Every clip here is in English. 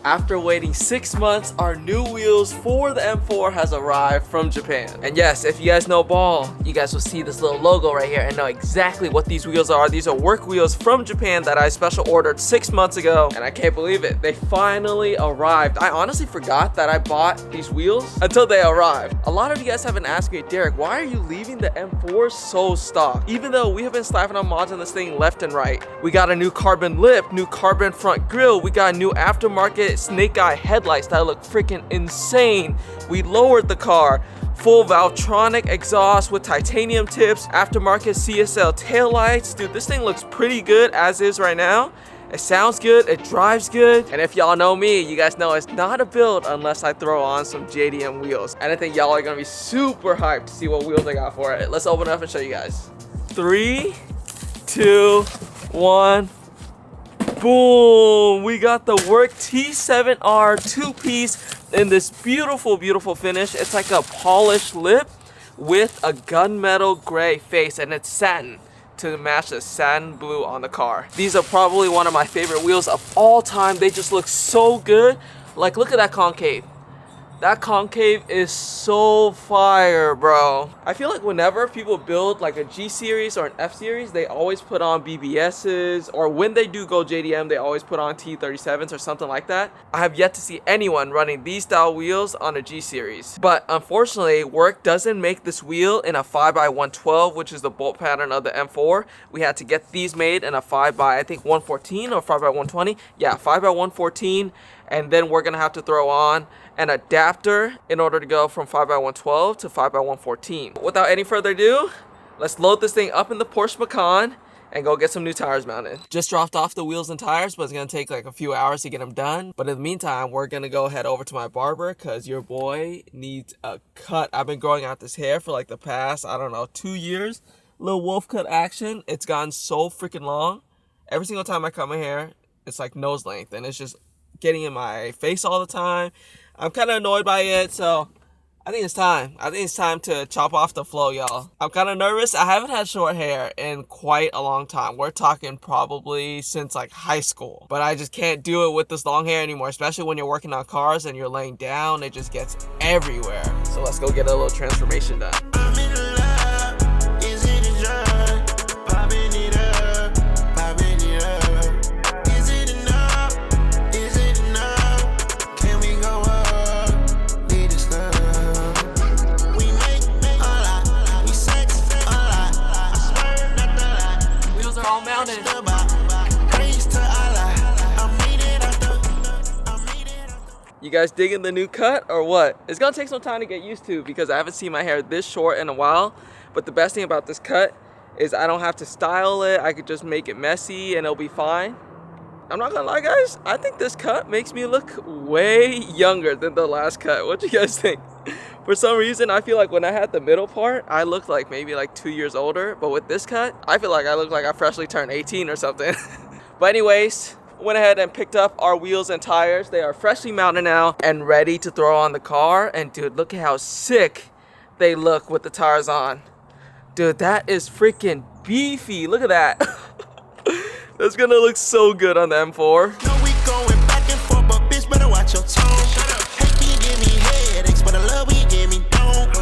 After waiting 6 months, our new wheels for the M4 has arrived from Japan. And yes, if you guys know ball, you guys will see this little logo right here and know exactly what these wheels are. These are work wheels from Japan that I special ordered 6 months ago, and I can't believe it. They finally arrived. I honestly forgot that I bought these wheels until they arrived. A lot of you guys have been asking me, Derek, why are you leaving the M4 so stock? Even though we have been slapping on mods on this thing left and right. We got a new carbon lip, new carbon front grille, we got a new aftermarket snake eye headlights that look freaking insane. We lowered the car, full Valvetronic exhaust with titanium tips, aftermarket CSL taillights. Dude, this thing looks pretty good as is right now. It sounds good, it drives good, and if y'all know me, you guys know it's not a build unless I throw on some JDM wheels. And I think y'all are gonna be super hyped to see what wheels I got for it. Let's open it up and show you guys. 3, 2, 1. Boom! We got the Work T7R 2-piece in this beautiful, beautiful finish. It's like a polished lip with a gunmetal gray face, and it's satin to match the satin blue on the car. These are probably one of my favorite wheels of all time. They just look so good. Like, look at that concave. That concave is so fire, bro. I feel like whenever people build like a G series or an F series, they always put on BBSs, or when they do go JDM, they always put on T37s or something like that. I have yet to see anyone running these style wheels on a G series. But unfortunately, Work doesn't make this wheel in a 5x112, which is the bolt pattern of the M4. We had to get these made in a 5x, I think 114 or 5x120. Yeah, 5x114. And then we're gonna have to throw on an adapter in order to go from 5x112 to 5x114. Without any further ado, let's load this thing up in the Porsche Macan and go get some new tires mounted. Just dropped off the wheels and tires, but it's gonna take like a few hours to get them done. But in the meantime, we're gonna go head over to my barber because your boy needs a cut. I've been growing out this hair for like the past, I don't know, 2 years. Little wolf cut action. It's gotten so freaking long. Every single time I cut my hair, it's like nose length, and it's just getting in my face all the time. I'm kind of annoyed by it, so I think it's time. I think it's time to chop off the flow, y'all. I'm kind of nervous. I haven't had short hair in quite a long time. We're talking probably since like high school. But I just can't do it with this long hair anymore, especially when you're working on cars and you're laying down. It just gets everywhere. So let's go get a little transformation done. You guys digging the new cut or what? It's gonna take some time to get used to because I haven't seen my hair this short in a while. But the best thing about this cut is I don't have to style it. I could just make it messy and it'll be fine. I'm not gonna lie, guys. I think this cut makes me look way younger than the last cut. What do you guys think? For some reason, I feel like when I had the middle part, I looked like maybe like 2 years older. But with this cut, I feel like I look like I freshly turned 18 or something. But anyways, went ahead and picked up our wheels and tires. They are freshly mounted now and ready to throw on the car. And dude, look at how sick they look with the tires on. Dude, that is freaking beefy. Look at that. That's gonna look so good on the M4. No, we going back and forth, but bitch better watch your tone. Shut up. Hate me, give me headaches, but I love we give me don't.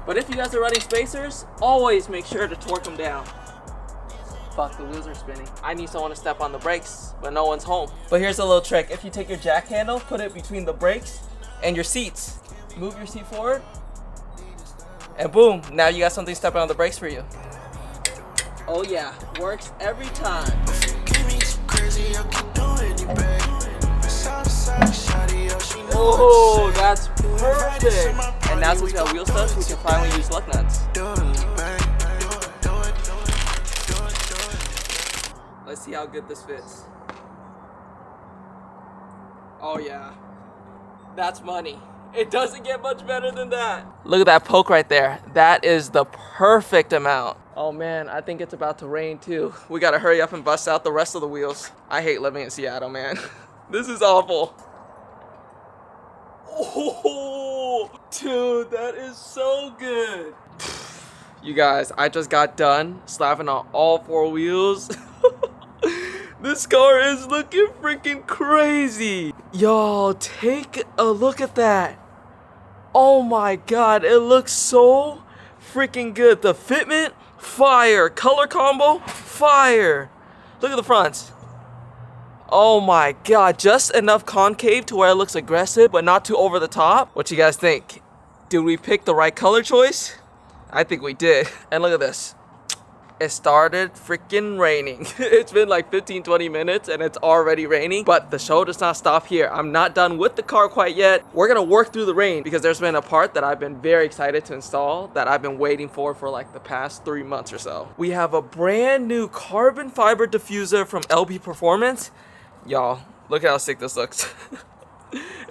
But if you guys are running spacers, always make sure to torque them down. Fuck, the wheels are spinning. I need someone to step on the brakes, but no one's home. But here's a little trick. If you take your jack handle, put it between the brakes and your seats. Move your seat forward, and boom, now you got something stepping on the brakes for you. Oh yeah, works every time. Oh, that's perfect. And now since we got wheel studs, we can finally use lug nuts. Let's see how good this fits. Oh yeah, that's money. It doesn't get much better than that. Look at that poke right there. That is the perfect amount. Oh man, I think it's about to rain too. We gotta hurry up and bust out the rest of the wheels. I hate living in Seattle, man. This is awful. Oh, dude, that is so good. You guys, I just got done slapping on all 4 wheels. This car is looking freaking crazy. Yo, take a look at that. Oh my god, it looks so freaking good. The fitment, fire. Color combo, fire. Look at the fronts. Oh my god, just enough concave to where it looks aggressive, but not too over the top. What you guys think? Did we pick the right color choice? I think we did. And look at this. It started freaking raining. It's been like 15-20 minutes and it's already raining, but the show does not stop here. I'm not done with the car quite yet. We're gonna work through the rain because there's been a part that I've been very excited to install that I've been waiting for like the past 3 months or so. We have a brand new carbon fiber diffuser from LP Performance. Y'all, look at how sick this looks.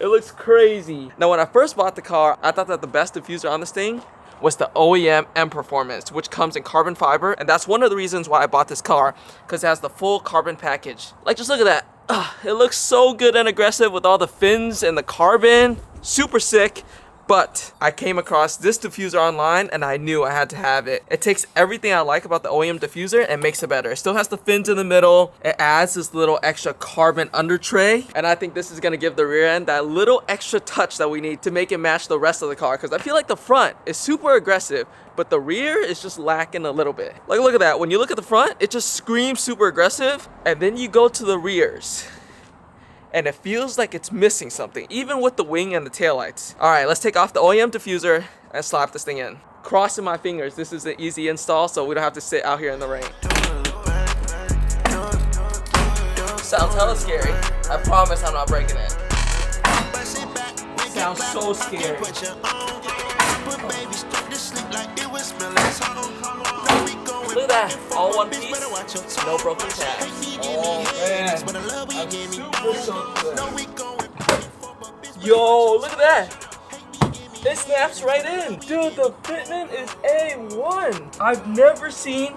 It looks crazy. Now, when I first bought the car, I thought that the best diffuser on this thing was the OEM M Performance, which comes in carbon fiber, and that's one of the reasons why I bought this car, because it has the full carbon package. Like, just look at that. It looks so good and aggressive with all the fins and the carbon. Super sick. But I came across this diffuser online and I knew I had to have it. It takes everything I like about the OEM diffuser and makes it better. It still has the fins in the middle. It adds this little extra carbon under tray. And I think this is gonna give the rear end that little extra touch that we need to make it match the rest of the car. Because I feel like the front is super aggressive, but the rear is just lacking a little bit. Like, look at that. When you look at the front, it just screams super aggressive. And then you go to the rears, and it feels like it's missing something, even with the wing and the taillights. All right, let's take off the OEM diffuser and slap this thing in. Crossing my fingers, this is an easy install, so we don't have to sit out here in the rain. Sounds hella scary. I promise I'm not breaking it. Sounds so scary. Look at that, all one piece, no broken tabs. Oh man, I'm super stoked. Yo, look at that. It snaps right in. Dude, the fitment is A1. I've never seen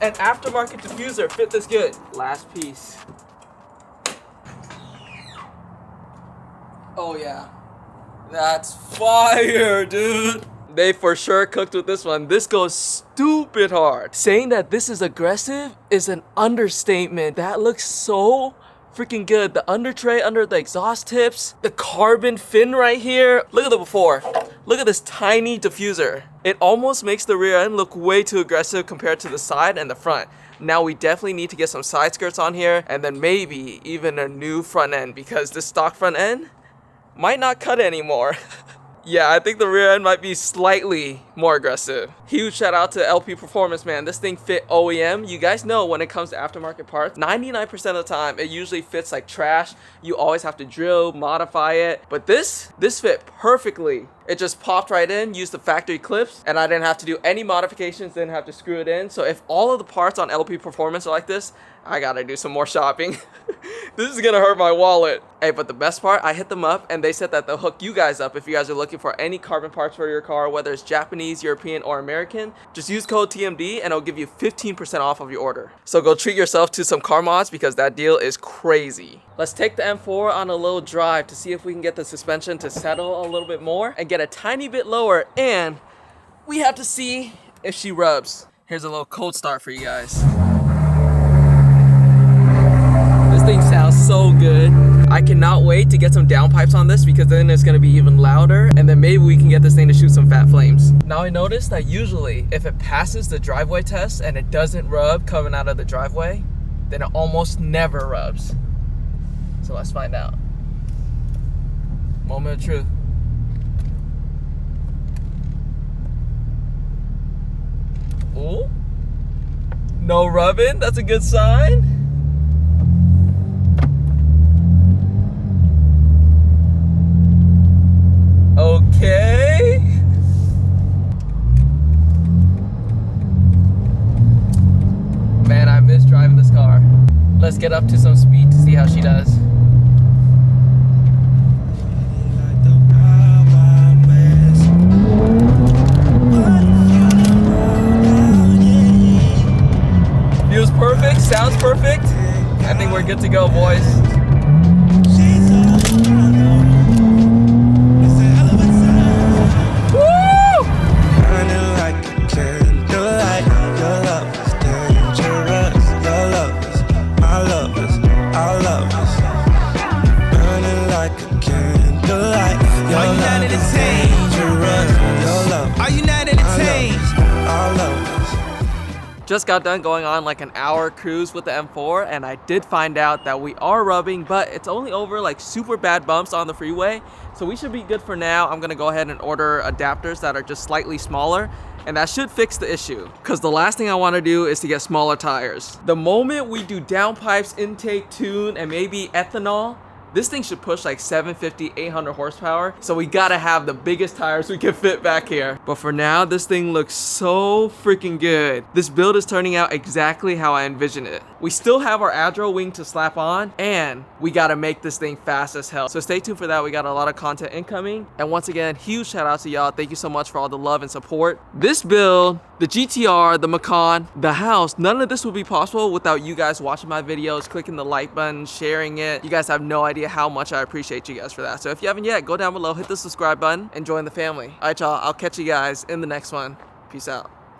an aftermarket diffuser fit this good. Last piece. Oh yeah, that's fire, dude. They for sure cooked with this one. This goes stupid hard. Saying that this is aggressive is an understatement. That looks so freaking good. The under tray under the exhaust tips, the carbon fin right here. Look at the before. Look at this tiny diffuser. It almost makes the rear end look way too aggressive compared to the side and the front. Now we definitely need to get some side skirts on here and then maybe even a new front end because this stock front end might not cut anymore. Yeah, I think the rear end might be slightly more aggressive. Huge shout out to LP Performance, man. This thing fit OEM. You guys know when it comes to aftermarket parts, 99% of the time, it usually fits like trash. You always have to drill, modify it. But this fit perfectly. It just popped right in, used the factory clips, and I didn't have to do any modifications, didn't have to screw it in. So if all of the parts on LP Performance are like this, I gotta do some more shopping. This is gonna hurt my wallet. Hey, but the best part, I hit them up and they said that they'll hook you guys up if you guys are looking for any carbon parts for your car, whether it's Japanese, European, or American. Just use code TMD and it'll give you 15% off of your order. So go treat yourself to some car mods because that deal is crazy. Let's take the M4 on a little drive to see if we can get the suspension to settle a little bit more and get a tiny bit lower, and we have to see if she rubs. Here's a little cold start for you guys. This thing sounds so good. I cannot wait to get some downpipes on this because then it's gonna be even louder and then maybe we can get this thing to shoot some fat flames. Now I noticed that usually if it passes the driveway test and it doesn't rub coming out of the driveway, then it almost never rubs. So let's find out. Moment of truth. Ooh. No rubbing, that's a good sign. Okay. Man, I miss driving this car. Let's get up to some speed to see how she does. Feels perfect, sounds perfect. I think we're good to go, boys. My love is Just got done going on like an hour cruise with the M4, and I did find out that we are rubbing, but it's only over like super bad bumps on the freeway, so we should be good for now. I'm gonna go ahead and order adapters that are just slightly smaller, and that should fix the issue, because the last thing I want to do is to get smaller tires. The moment we do downpipes, intake, tune, and maybe ethanol, this thing should push like 750, 800 horsepower. So we gotta have the biggest tires we can fit back here. But for now, this thing looks so freaking good. This build is turning out exactly how I envisioned it. We still have our Adro wing to slap on, and we gotta make this thing fast as hell. So stay tuned for that. We got a lot of content incoming. And once again, huge shout out to y'all. Thank you so much for all the love and support. This build, the GTR, the Macan, the house, none of this would be possible without you guys watching my videos, clicking the like button, sharing it. You guys have no idea how much I appreciate you guys for that. So if you haven't yet, go down below, hit the subscribe button, and join the family. All right, y'all, I'll catch you guys in the next one. Peace out.